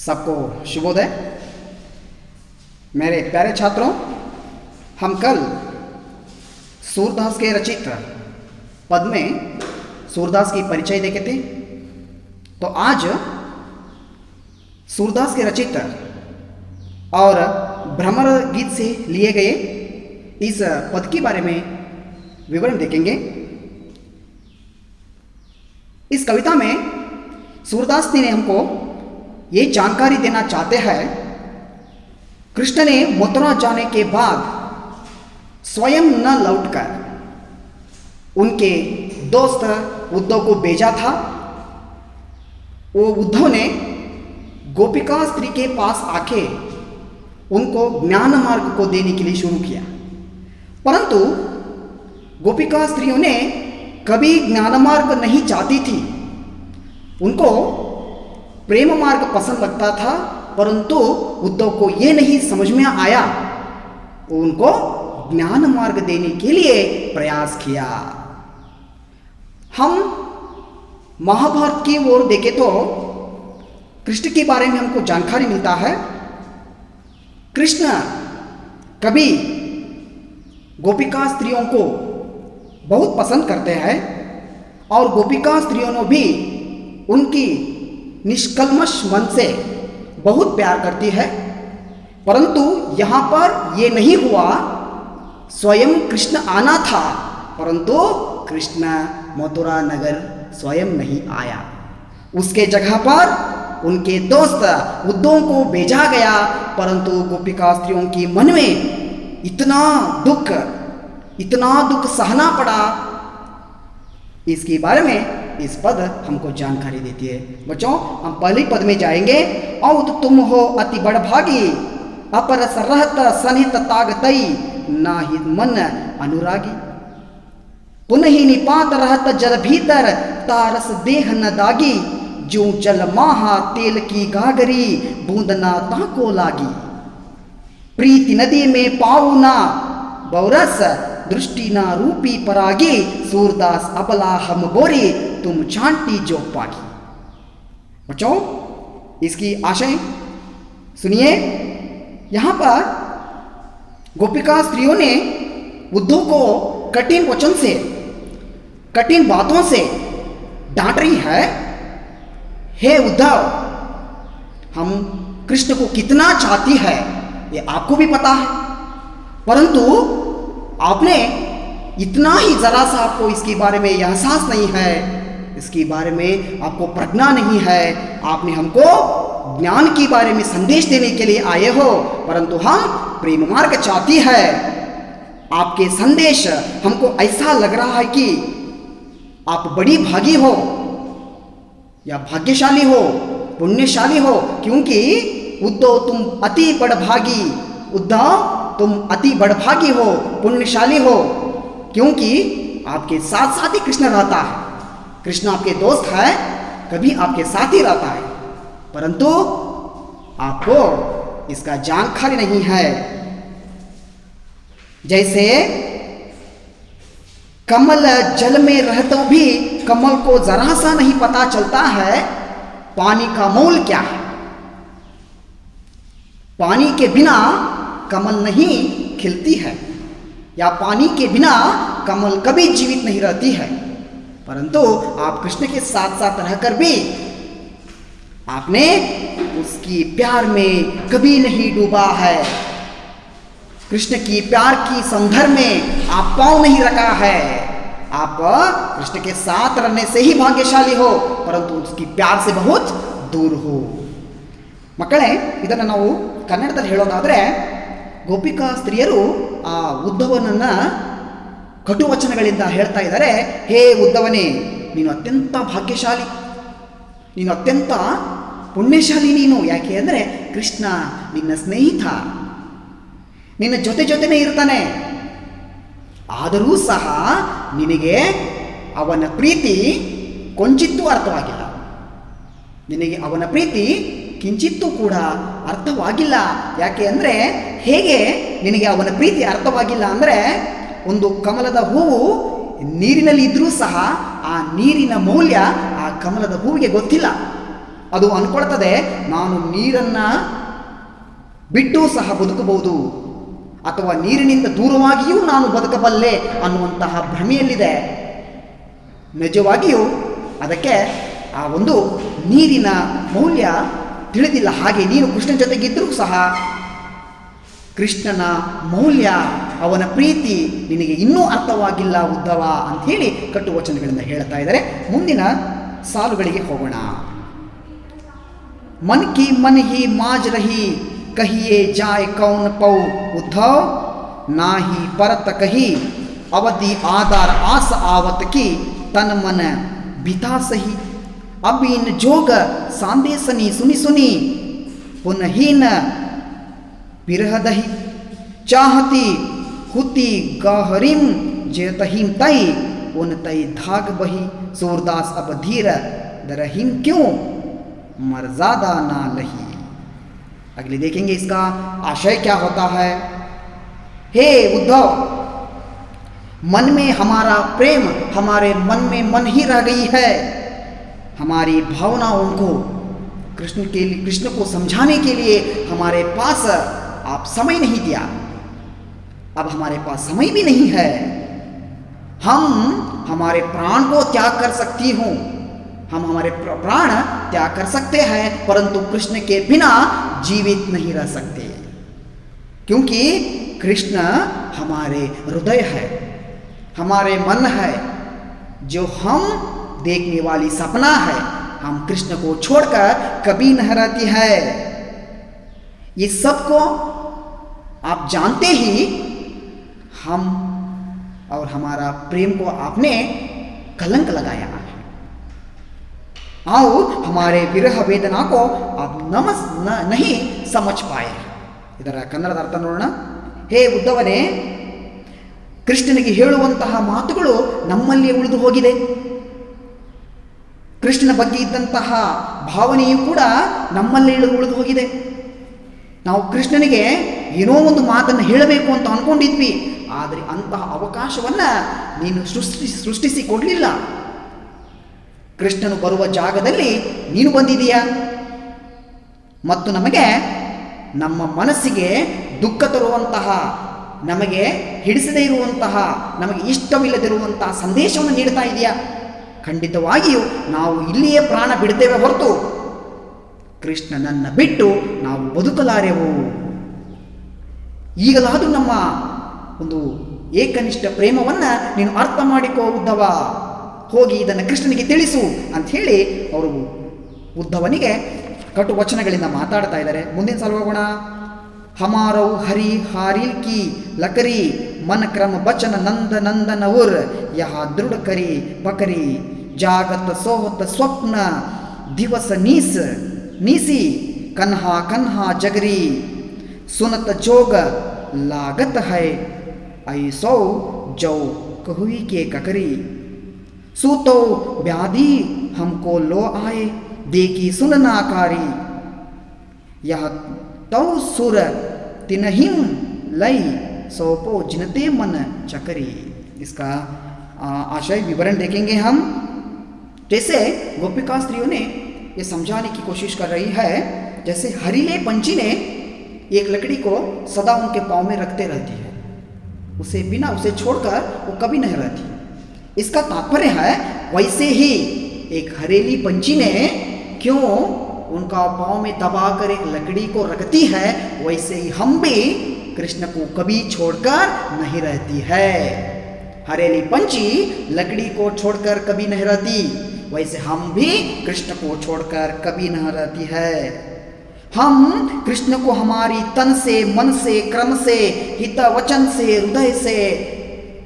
सबको शुभोदय। मेरे प्यारे छात्रों, हम कल सूरदास के रचित पद में सूरदास की परिचय देखे थे। तो आज सूरदास के रचित और भ्रमर गीत से लिए गए इस पद के बारे में विवरण देखेंगे। इस कविता में सूरदास ने हमको ये जानकारी देना चाहते हैं, कृष्ण ने मथुरा जाने के बाद स्वयं न लौटकर उनके दोस्त उद्धव को भेजा था। वो उद्धव ने गोपिका स्त्री के पास आके उनको ज्ञान मार्ग को देने के लिए शुरू किया, परंतु गोपिका स्त्रियों ने कभी ज्ञान मार्ग नहीं चाहती थी। उनको प्रेम मार्ग पसंद लगता था, परंतु उद्धव को यह नहीं समझ में आया। उनको ज्ञान मार्ग देने के लिए प्रयास किया। हम महाभारत की ओर देखें तो कृष्ण के बारे में हमको जानकारी मिलता है। कृष्ण कभी गोपिका स्त्रियों को बहुत पसंद करते हैं और गोपिका स्त्रियों ने भी उनकी निष्कल्मश मन से बहुत प्यार करती है, परंतु यहाँ पर ये नहीं हुआ। स्वयं कृष्ण आना था, परंतु कृष्ण मथुरा नगर स्वयं नहीं आया। उसके जगह पर उनके दोस्त उद्धव को भेजा गया, परंतु गोपिका स्त्रियों के मन में इतना दुख सहना पड़ा। इसके बारे में इस पद हमको जानकारी देती है। बच्चों, हम पहले पद में जाएंगे। औद तुम हो अति बड़भागी, अपर सरहत सनित तागतई, नाहि मन अनुरागी। पुनहि निपात रहत जल भीतर, तारस देह न दागी। जो जल माहा तेल की गागरी, बूंद ना ताको लागी। प्रीति नदी में पाऊ ना बौरस, दृष्टि ना रूपी परागी। सूरदास अबला हम बोरी, तुम छांटी जो पागी। बच्चों, इसकी आशय सुनिए। यहां पर गोपिका स्त्रियों ने उद्धव को कठिन वचन से, कठिन बातों से डांट रही है। हे उद्धव, हम कृष्ण को कितना चाहती है ये आपको भी पता है, परंतु आपने इतना ही जरा सा आपको इसके बारे में एहसास नहीं है, इसके बारे में आपको प्रज्ञा नहीं है। आपने हमको ज्ञान के बारे में संदेश देने के लिए आए हो, परंतु हम प्रेम मार्ग चाहती है। आपके संदेश हमको ऐसा लग रहा है कि आप बड़ी भागी हो या भाग्यशाली हो, पुण्यशाली हो, क्योंकि उद्धव तुम अति बड़भागी, उद्धव तुम अति बड़भागी हो, पुण्यशाली हो, क्योंकि आपके साथ साथ ही कृष्ण रहता है। कृष्ण आपके दोस्त है, कभी आपके साथ ही रहता है, परंतु आपको इसका जानकारी नहीं है। जैसे कमल जल में रहते भी कमल को जरा सा नहीं पता चलता है पानी का मोल क्या है। पानी के बिना कमल नहीं खिलती है, या पानी के बिना कमल कभी जीवित नहीं रहती है। परंतु आप कृष्ण के साथ साथ रहकर भी आपने उसकी प्यार में कभी नहीं डूबा है। कृष्ण की प्यार की संदर्भ में आप पांव नहीं रखा है। आप कृष्ण के साथ रहने से ही भाग्यशाली हो, परंतु उसकी प्यार से बहुत दूर हो। ಮಕ್ಕಳೇ, ಇದನ್ನು ನಾವು ಕನ್ನಡದಲ್ಲಿ ಹೇಳೋದಾದರೆ, ಗೋಪಿಕಾ ಸ್ತ್ರೀಯರು ಆ ಉದ್ಧವನನ್ನ ಕಟುವಚನಗಳಿಂದ ಹೇಳ್ತಾ ಇದ್ದಾರೆ. ಹೇ ಉದ್ಧವನೇ, ನೀನು ಅತ್ಯಂತ ಭಾಗ್ಯಶಾಲಿ, ನೀನು ಅತ್ಯಂತ ಪುಣ್ಯಶಾಲಿ ನೀನು. ಯಾಕೆ ಅಂದರೆ ಕೃಷ್ಣ ನಿನ್ನ ಸ್ನೇಹಿತ, ನಿನ್ನ ಜೊತೆನೇ ಇರ್ತಾನೆ. ಆದರೂ ಸಹ ನಿನಗೆ ಅವನ ಪ್ರೀತಿ ಕೊಂಚಿತ್ತೂ ಅರ್ಥವಾಗಿಲ್ಲ, ನಿನಗೆ ಅವನ ಪ್ರೀತಿ ಕಿಂಚಿತ್ತೂ ಕೂಡ ಅರ್ಥವಾಗಿಲ್ಲ. ಯಾಕೆ ಅಂದರೆ, ಹೇಗೆ ನಿನಗೆ ಅವನ ಪ್ರೀತಿ ಅರ್ಥವಾಗಿಲ್ಲ ಅಂದರೆ, ಒಂದು ಕಮಲದ ಹೂವು ನೀರಿನಲ್ಲಿ ಇದ್ರೂ ಸಹ ಆ ನೀರಿನ ಮೌಲ್ಯ ಆ ಕಮಲದ ಹೂವಿಗೆ ಗೊತ್ತಿಲ್ಲ. ಅದು ಅನ್ಕೊಳ್ತದೆ ನಾನು ನೀರನ್ನು ಬಿಟ್ಟು ಸಹ ಬದುಕಬಹುದು, ಅಥವಾ ನೀರಿನಿಂದ ದೂರವಾಗಿಯೂ ನಾನು ಬದುಕಬಲ್ಲೆ ಅನ್ನುವಂತಹ ಭ್ರಮೆಯಲ್ಲಿದೆ. ನಿಜವಾಗಿಯೂ ಅದಕ್ಕೆ ಆ ಒಂದು ನೀರಿನ ಮೌಲ್ಯ ತಿಳಿದಿಲ್ಲ. ಹಾಗೆ ನೀನು ಕೃಷ್ಣನ ಜೊತೆಗಿದ್ದರೂ ಸಹ ಕೃಷ್ಣನ ಮೌಲ್ಯ, ಅವನ ಪ್ರೀತಿ ನಿನಗೆ ಇನ್ನೂ ಅರ್ಥವಾಗಿಲ್ಲ ಉದ್ಧವ ಅಂಥೇಳಿ ಕಟ್ಟುವಚನಗಳಿಂದ ಹೇಳ್ತಾ ಇದ್ದಾರೆ. ಮುಂದಿನ ಸಾಲುಗಳಿಗೆ ಹೋಗೋಣ. मन की मन ही माज रही, कहिए जाए कौन पौ उद्धव, ना ही परत कही अवधि आधार आस आवत की, तन मन बिता सही अब इन जोग सांदेसनी सुनी सुनी, पुनहीन बिरहदही चाहती हुती गहरिम जेतहिम तई, उन तई धाग बही सूरदास अब धीर दरहिम क्यों मर्यादा ना लही। अगले देखेंगे इसका आशय क्या होता है। हे उद्धव, मन में हमारा प्रेम, हमारे मन में मन ही रह गई है। हमारी भावनाओं को कृष्ण को समझाने के लिए हमारे पास आप समय नहीं दिया। अब हमारे पास समय भी नहीं है। हम हमारे प्राण को त्याग कर सकती हूँ, हम हमारे प्राण त्याग कर सकते हैं, परंतु कृष्ण के बिना जीवित नहीं रह सकते, क्योंकि कृष्ण हमारे हृदय है, हमारे मन है, जो हम देखने वाली सपना है। हम कृष्ण को छोड़कर कभी नहीं रहती है। ये सब को आप जानते ही हम और हमारा प्रेम को आपने कलंक लगाया है, और हमारे विरह वेदना को आप नहीं समझ पाए। ಇದರ ಕನ್ನಡದ ಅರ್ಥ ನೋಡೋಣ. ಹೇ ಉದ್ಧವನೇ, ಕೃಷ್ಣನಿಗೆ ಹೇಳುವಂತಹ ಮಾತುಗಳು ನಮ್ಮಲ್ಲಿಯೇ ಉಳಿದು ಹೋಗಿದೆ. ಕೃಷ್ಣನ ಬಗ್ಗೆ ಇದ್ದಂತಹ ಭಾವನೆಯೂ ಕೂಡ ನಮ್ಮಲ್ಲೇ ಉಳಿದು ಹೋಗಿದೆ. ನಾವು ಕೃಷ್ಣನಿಗೆ ಏನೋ ಒಂದು ಮಾತನ್ನು ಹೇಳಬೇಕು ಅಂತ ಅಂದ್ಕೊಂಡಿದ್ವಿ, ಆದರೆ ಅಂತಹ ಅವಕಾಶವನ್ನು ನೀನು ಸೃಷ್ಟಿಸಿ ಕೊಡಲಿಲ್ಲ. ಕೃಷ್ಣನು ಬರುವ ಜಾಗದಲ್ಲಿ ನೀನು ಬಂದಿದೀಯಾ, ಮತ್ತು ನಮಗೆ ನಮ್ಮ ಮನಸ್ಸಿಗೆ ದುಃಖ ತರುವಂತಹ, ನಮಗೆ ಹಿಡಿಸದೇ ಇರುವಂತಹ, ನಮಗೆ ಇಷ್ಟವಿಲ್ಲದಿರುವಂತಹ ಸಂದೇಶವನ್ನು ನೀಡ್ತಾ ಇದೆಯಾ? ಖಂಡಿತವಾಗಿಯೂ ನಾವು ಇಲ್ಲಿಯೇ ಪ್ರಾಣ ಬಿಡ್ತೇವೆ ಹೊರತು ಕೃಷ್ಣನನ್ನು ಬಿಟ್ಟು ನಾವು ಬದುಕಲಾರೆವು. ಈಗಲಾದರೂ ನಮ್ಮ ಒಂದು ಏಕನಿಷ್ಠ ಪ್ರೇಮವನ್ನು ನೀನು ಅರ್ಥ ಮಾಡಿಕೋ ಉದ್ಧವ, ಹೋಗಿ ಇದನ್ನು ಕೃಷ್ಣನಿಗೆ ತಿಳಿಸು ಅಂಥೇಳಿ ಅವರು ಉದ್ಧವನಿಗೆ ಕಟು ವಚನಗಳಿಂದ ಮಾತಾಡ್ತಾ ಇದ್ದಾರೆ. ಮುಂದಿನ ಸಾಲು ಹೋಗೋಣ. ಹಮಾರೌ ಹರಿ ಹಾರಿಲ್ ಕಿ ಲಕರಿ, मन क्रम बचन नंद नंदन उर, यहाँ दृढ़ करी पकरी, जागत सोहत स्वप्न दिवस नीस नीसी, कन्हा कन्हा जगरी, सुनत जोग लागत है, ऐसो जो कहुई के ककरी, सूतो व्याधि हमको लो आए, देखी सुननाकारी, यह तौ सुर तिनहिम लई, सोपो जिनते मन चकरी। इसका आशय विवरण देखेंगे हम। जैसे गोपिका स्त्रियों ने ये समझाने की कोशिश कर रही है, जैसे हरीले पंछी ने एक लकड़ी को सदा उनके पाँव में रखते रहती है, उसे बिना उसे छोड़कर वो कभी नहीं रहती। इसका तात्पर्य है वैसे ही एक हरेली पंछी ने क्यों उनका पाँव में दबाकर एक लकड़ी को रखती है, वैसे ही हम भी कृष्ण को कभी छोड़कर नहीं रहती है। हरेली पंछी लकड़ी को छोड़कर कभी नहीं रहती, वैसे हम भी कृष्ण को छोड़कर कभी नहीं रहती है। हम कृष्ण को हमारी तन से, मन से, क्रम से, हित वचन से, हृदय से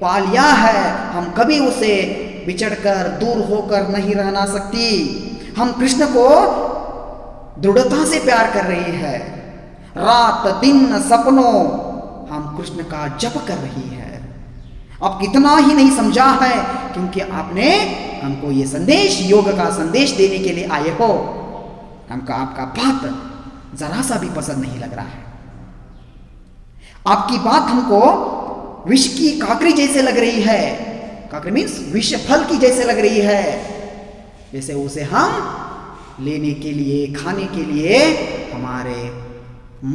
पा लिया है। हम कभी उसे बिछड़कर दूर होकर नहीं रहना सकती। हम कृष्ण को दृढ़ता से प्यार कर रही है, रात दिन सपनों हम कृष्ण का जप कर रही है। अब कितना ही नहीं समझा है, क्योंकि आपने हमको ये संदेश, योग का संदेश देने के लिए आए हो। हमको आपका बात जरा सा भी पसंद नहीं लग रहा है। आपकी बात हमको विष की काकरी जैसे लग रही है। काकरी मीन्स विष फल की जैसे लग रही है, जैसे उसे हम लेने के लिए, खाने के लिए हमारे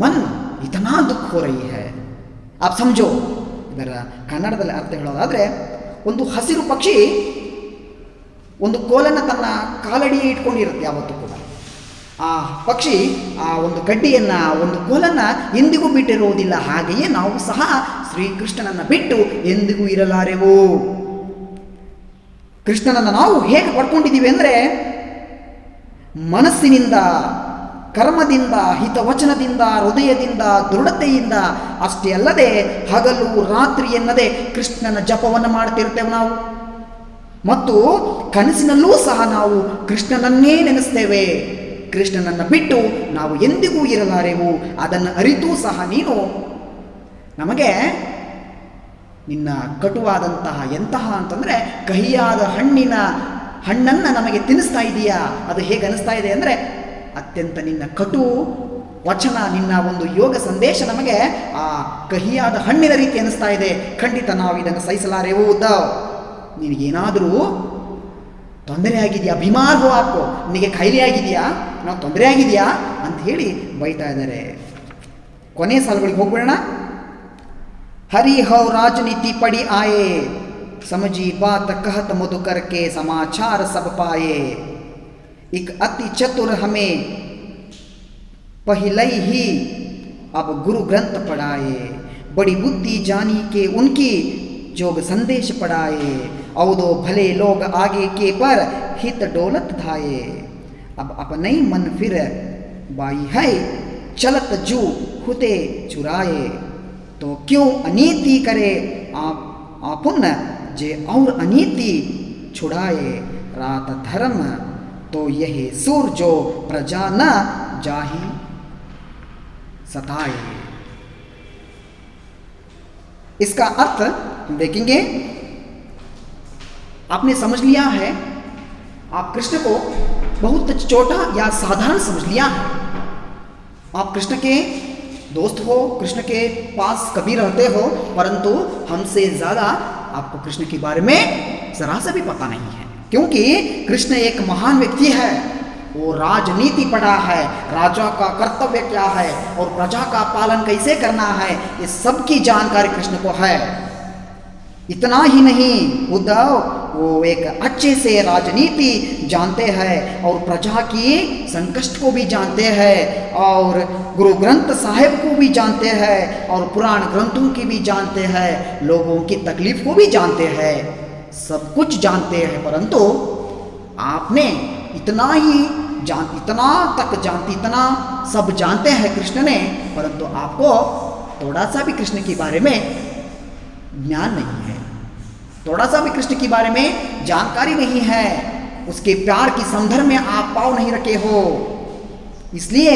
मन इतना दुख हो रही है. आप समझो, ಇದರ ಕನ್ನಡದಲ್ಲಿ ಅರ್ಥ ಹೇಳೋದಾದರೆ, ಒಂದು ಹಸಿರು ಪಕ್ಷಿ ಒಂದು ಕೋಲನ್ನು ತನ್ನ ಕಾಲಡಿಗೆ ಇಟ್ಕೊಂಡಿರುತ್ತೆ ಯಾವತ್ತೂ ಕೂಡ. ಆ ಪಕ್ಷಿ ಆ ಒಂದು ಗಡ್ಡಿಯನ್ನು, ಒಂದು ಕೋಲನ್ನು ಎಂದಿಗೂ ಬಿಟ್ಟಿರುವುದಿಲ್ಲ. ಹಾಗೆಯೇ ನಾವು ಸಹ ಶ್ರೀಕೃಷ್ಣನನ್ನು ಬಿಟ್ಟು ಎಂದಿಗೂ ಇರಲಾರೆವು. ಕೃಷ್ಣನನ್ನು ನಾವು ಹೇಗೆ ಪಡ್ಕೊಂಡಿದ್ದೀವಿ ಅಂದರೆ, ಮನಸ್ಸಿನಿಂದ, ಕರ್ಮದಿಂದ, ಹಿತವಚನದಿಂದ, ಹೃದಯದಿಂದ, ದೃಢತೆಯಿಂದ. ಅಷ್ಟೇ ಅಲ್ಲದೆ ಹಗಲು ರಾತ್ರಿ ಎನ್ನದೆ ಕೃಷ್ಣನ ಜಪವನ್ನು ಮಾಡ್ತಿರ್ತೇವೆ ನಾವು. ಮತ್ತು ಕನಸಿನಲ್ಲೂ ಸಹ ನಾವು ಕೃಷ್ಣನನ್ನೇ ನೆನೆಸ್ತೇವೆ. ಕೃಷ್ಣನನ್ನು ಬಿಟ್ಟು ನಾವು ಎಂದಿಗೂ ಇರಲಾರೆವು. ಅದನ್ನು ಅರಿತೂ ಸಹ ನೀನು ನಮಗೆ ನಿನ್ನ ಕಟುವಾದಂತಹ, ಎಂತಹ ಅಂತಂದರೆ ಕಹಿಯಾದ ಹಣ್ಣನ್ನು ನಮಗೆ ತಿನ್ನಿಸ್ತಾ ಇದೆಯಾ? ಅದು ಹೇಗೆ ಅನಿಸ್ತಾ ಇದೆ ಅಂದರೆ, ಅತ್ಯಂತ ನಿನ್ನ ಕಟು ವಚನ, ನಿನ್ನ ಒಂದು ಯೋಗ ಸಂದೇಶ ನಮಗೆ ಆ ಕಹಿಯಾದ ಹಣ್ಣಿನ ರೀತಿ ಅನಿಸ್ತಾ ಇದೆ. ಖಂಡಿತ ನಾವು ಇದನ್ನು ಸಹಿಸಲಾರೆವು. ಉದ್ದವ್, ನಿನಗೇನಾದರೂ ತೊಂದರೆ ಆಗಿದೆಯಾ? ಬಿಮಾರ್ ಹೋ ಆಪೋ, ನಿನಗೆ ಖಾಯಿಲೆ ಆಗಿದೆಯಾ? ನಾವು ತೊಂದರೆ ಆಗಿದೆಯಾ ಅಂತ ಹೇಳಿ ಬೈತಾ ಇದ್ದಾರೆ. ಕೊನೆ ಸಾಲುಗಳಿಗೆ ಹೋಗ್ಬಿಡೋಣ. ಹರಿ ಹೌ ರಾಜನೀತಿ ಪಡಿ ಆಯೆ, ಸಮझी बात कहत मधुकर के समाचार सब पाए, एक अति चतुर हमें पहले ही अब गुरु ग्रंथ पढ़ाए, बड़ी बुद्धि जानी के उनकी जोग संदेश पढ़ाए, औदो भले लोग आगे के पर हित डोलत धाये, अब अपने मन फिर बाई है चलत जू हुते चुराए, तो क्यों अनीति करे आपुन जे और अनीति छुड़ाए, रात धर्म तो यही सूर जो प्रजा न जाही सताए. इसका अर्थ देखेंगे. आपने समझ लिया है, आप कृष्ण को बहुत छोटा या साधारण समझ लिया है. आप कृष्ण के दोस्त हो, कृष्ण के पास कभी रहते हो, परंतु हमसे ज़्यादा आपको कृष्ण के बारे में ज़रा सा भी पता नहीं है. क्योंकि कृष्ण एक महान व्यक्ति है. वो राजनीति पढ़ा है, राजा का कर्तव्य क्या है और प्रजा का पालन कैसे करना है, ये सब की जानकारी कृष्ण को है. इतना ही नहीं, उद्धव वो एक अच्छे से राजनीति जानते हैं और प्रजा की संकष्ट को भी जानते हैं और गुरु ग्रंथ साहिब को भी जानते हैं और पुराण ग्रंथों की भी जानते हैं, लोगों की तकलीफ को भी जानते हैं, सब कुछ जानते हैं. परंतु आपने इतना सब जानते हैं कृष्ण ने, परंतु आपको थोड़ा सा भी कृष्ण के बारे में ज्ञान नहीं है, थोड़ा सा भी कृष्ण के बारे में जानकारी नहीं है. उसके प्यार की संदर्भ में आप पाँव नहीं रखे हो. इसलिए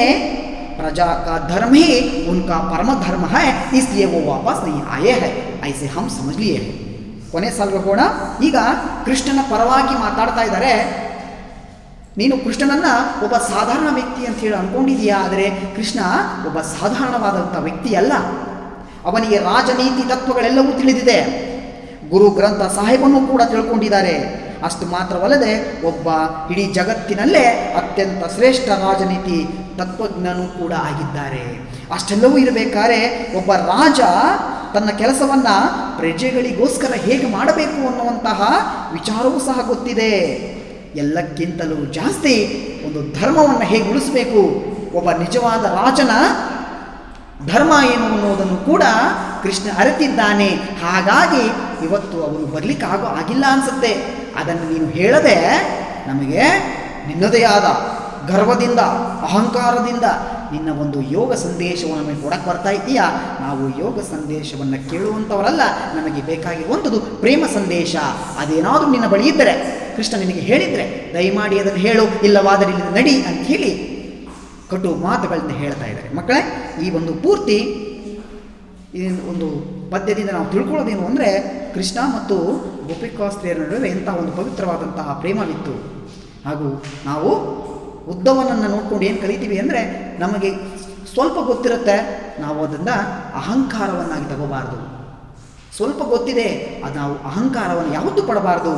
प्रजा का धर्म ही उनका परम धर्म है, इसलिए वो वापस नहीं आए हैं. ऐसे हम समझ लिए हैं. ಕೊನೆ ಸಾಲು ಹೋಗೋಣ. ಈಗ ಕೃಷ್ಣನ ಪರವಾಗಿ ಮಾತಾಡ್ತಾ ಇದ್ದಾರೆ. ನೀನು ಕೃಷ್ಣನನ್ನು ಒಬ್ಬ ಸಾಧಾರಣ ವ್ಯಕ್ತಿ ಅಂತ ಹೇಳಿ ಅಂದ್ಕೊಂಡಿದೀಯಾ? ಆದರೆ ಕೃಷ್ಣ ಒಬ್ಬ ಸಾಧಾರಣವಾದಂಥ ವ್ಯಕ್ತಿ ಅಲ್ಲ. ಅವನಿಗೆ ರಾಜನೀತಿ ತತ್ವಗಳೆಲ್ಲವೂ ತಿಳಿದಿದೆ. ಗುರು ಗ್ರಂಥ ಸಾಹಿಬನ್ನು ಕೂಡ ತಿಳ್ಕೊಂಡಿದ್ದಾರೆ. ಅಷ್ಟು ಮಾತ್ರವಲ್ಲದೆ ಒಬ್ಬ ಇಡೀ ಜಗತ್ತಿನಲ್ಲೇ ಅತ್ಯಂತ ಶ್ರೇಷ್ಠ ರಾಜನೀತಿ ತತ್ವಜ್ಞನೂ ಕೂಡ ಆಗಿದ್ದಾರೆ. ಅಷ್ಟೆಲ್ಲವೂ ಇರಬೇಕಾದ್ರೆ ಒಬ್ಬ ರಾಜ ತನ್ನ ಕೆಲಸವನ್ನು ಪ್ರಜೆಗಳಿಗೋಸ್ಕರ ಹೇಗೆ ಮಾಡಬೇಕು ಅನ್ನುವಂತಹ ವಿಚಾರವೂ ಸಹ ಗೊತ್ತಿದೆ. ಎಲ್ಲಕ್ಕಿಂತಲೂ ಜಾಸ್ತಿ ಒಂದು ಧರ್ಮವನ್ನು ಹೇಗೆ ಉಳಿಸಬೇಕು, ಒಬ್ಬ ನಿಜವಾದ ರಾಜನ ಧರ್ಮ ಏನು ಅನ್ನೋದನ್ನು ಕೂಡ ಕೃಷ್ಣ ಅರಿತಿದ್ದಾನೆ. ಹಾಗಾಗಿ ಇವತ್ತು ಅವನು ಆಗಿಲ್ಲ ಅನಿಸುತ್ತೆ. ಅದನ್ನು ನೀನು ಹೇಳದೆ ನಮಗೆ ನಿನ್ನದೇ ಆದ ಗರ್ವದಿಂದ, ಅಹಂಕಾರದಿಂದ ನಿನ್ನ ಒಂದು ಯೋಗ ಸಂದೇಶವನ್ನು ನಮಗೆ ಕೊಡಕ್ಕೆ ಬರ್ತಾ ಇದೆಯಾ? ನಾವು ಯೋಗ ಸಂದೇಶವನ್ನು ಕೇಳುವಂಥವರಲ್ಲ. ನಮಗೆ ಬೇಕಾಗಿರುವಂಥದ್ದು ಪ್ರೇಮ ಸಂದೇಶ. ಅದೇನಾದರೂ ನಿನ್ನ ಬಳಿ ಇದ್ದರೆ, ಕೃಷ್ಣ ನಿನಗೆ ಹೇಳಿದರೆ ದಯಮಾಡಿ ಅದನ್ನು ಹೇಳು, ಇಲ್ಲವಾದರೆ ಇಲ್ಲಿ ನಡಿ ಅಂತ ಹೇಳಿ ಕಟು ಮಾತುಗಳನ್ನ ಹೇಳ್ತಾ ಇದ್ದಾರೆ. ಮಕ್ಕಳೇ, ಈ ಒಂದು ಪೂರ್ತಿ ಈ ಒಂದು ಪದ್ಯದಿಂದ ನಾವು ತಿಳ್ಕೊಳ್ಳೋದೇನು ಅಂದರೆ, ಕೃಷ್ಣ ಮತ್ತು ಗೋಪಿಕಾಸ್ತ್ರೀಯರ ನಡುವೆ ಎಂಥ ಒಂದು ಪವಿತ್ರವಾದಂತಹ ಪ್ರೇಮವಿತ್ತು. ಹಾಗೂ ನಾವು ಉದ್ದವನನ್ನು ನೋಡ್ಕೊಂಡು ಏನು ಕಲಿತೀವಿ ಅಂದರೆ, ನಮಗೆ ಸ್ವಲ್ಪ ಗೊತ್ತಿರುತ್ತೆ, ನಾವು ಅದನ್ನು ಅಹಂಕಾರವನ್ನಾಗಿ ತಗೋಬಾರ್ದು. ಸ್ವಲ್ಪ ಗೊತ್ತಿದೆ, ಅದು ನಾವು ಅಹಂಕಾರವನ್ನು ಯಾವತ್ತೂ ಪಡಬಾರ್ದು.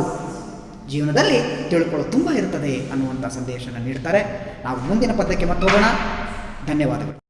ಜೀವನದಲ್ಲಿ ತಿಳ್ಕೊಳ್ಳೋದು ತುಂಬ ಇರ್ತದೆ ಅನ್ನುವಂಥ ಸಂದೇಶನ ನೀಡ್ತಾರೆ. ನಾವು ಮುಂದಿನ ಪದ್ಯಕ್ಕೆ ಮತ್ತೆ ಹೋಗೋಣ. ಧನ್ಯವಾದಗಳು.